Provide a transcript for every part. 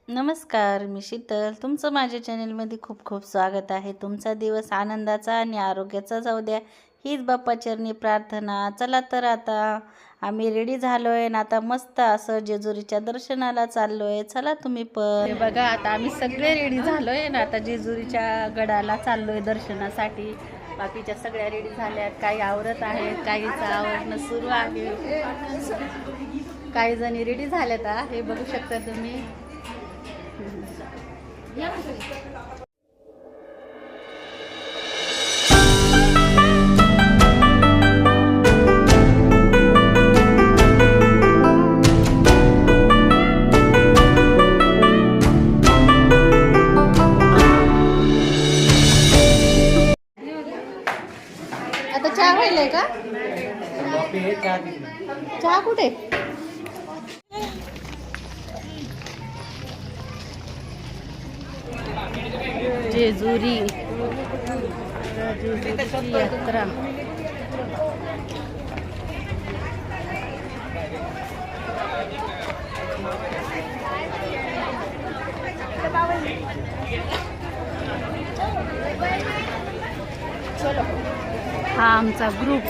नमस्कार, मी शीतल. तुमचं माझ्या चॅनलमध्ये खूप खूप स्वागत आहे. तुमचा दिवस आनंदाचा आणि आरोग्याचा जाऊ द्या, हीच बाप्पाचरणी प्रार्थना. चला तर आता आम्ही रेडी झालो आहे आणि आता मस्त असं जेजुरीच्या दर्शनाला चाललो आहे. चला तुम्ही पण. हे बघा, आता आम्ही सगळे रेडी झालो आहे ना, आता जेजुरीच्या गडाला चाललो आहे दर्शनासाठी. बाकीच्या सगळ्या रेडी झाल्यात, काही आवरत आहेत, काहीचं आवरणं सुरू आहे. काही जणी रेडी झाल्यात. हे बघू शकता तुम्ही. आता चहा व्हायलाय का? चहा कुठे? जेजुरी यात्रा. हा आमचा ग्रुप.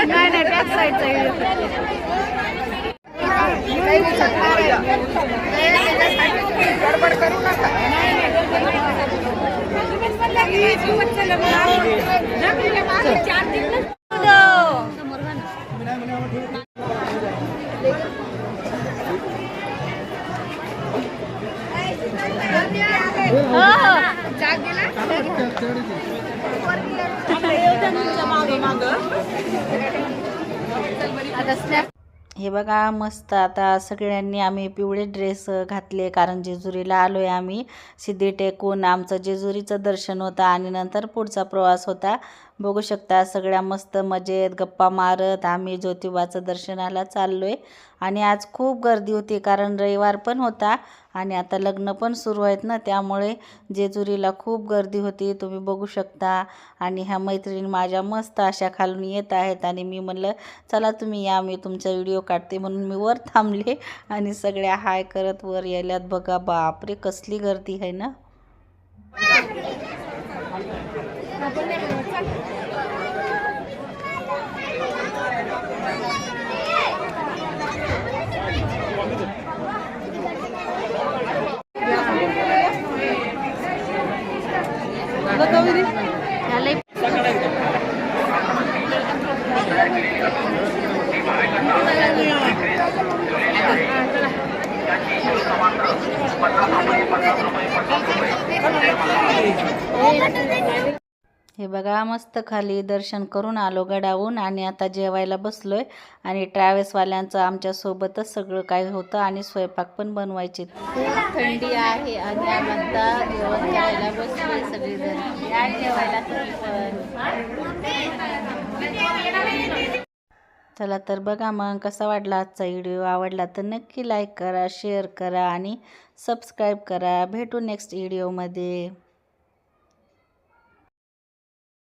नाही बॅक साईडचा गडबड करू नका. हे बघा, मस्त आता सगळ्यांनी आम्ही पिवळे ड्रेस घातले, कारण जेजुरीला आलो आहे आम्ही. सिद्धी टेकून आमचं जेजुरीचं दर्शन होतं आणि नंतर पुढचा प्रवास होता. बघू शकता, सगळ्या मस्त मजेत गप्पा मारत आम्ही ज्योतिबाचं दर्शनाला चाललो आहे. आणि आज खूप गर्दी होती, कारण रविवार पण होता आणि आता लग्न पण सुरू आहेत ना, त्यामुळे जेजुरीला खूप गर्दी होती, तुम्ही बघू शकता. आणि ह्या मैत्रिणी माझ्या मस्त अशा खालून येत आहेत आणि मी म्हणलं चला तुम्ही या, मी तुमचा व्हिडिओ काढते म्हणून मी वर थांबले आणि सगळ्या हाय करत वर यायल्यात. बघा, बापरे कसली गर्दी आहे ना. हे बघा, मस्त खाली दर्शन करून आलो गडावून आणि आता जेवायला बसलोय. आणि ट्रॅव्हल्सवाल्यांचं आमच्यासोबतच सगळं काय होतं आणि स्वयंपाक पण बनवायचे. खूप थंडी आहे आणि आता जेवण करायला बसलोय सगळेजण. या जेवायला तुम्ही पण. चला तर बघा मग कसा वाटला आजचा व्हिडिओ. आवडला तर नक्की लाईक करा, शेअर करा आणि सबस्क्राईब करा. भेटू नेक्स्ट व्हिडिओमध्ये.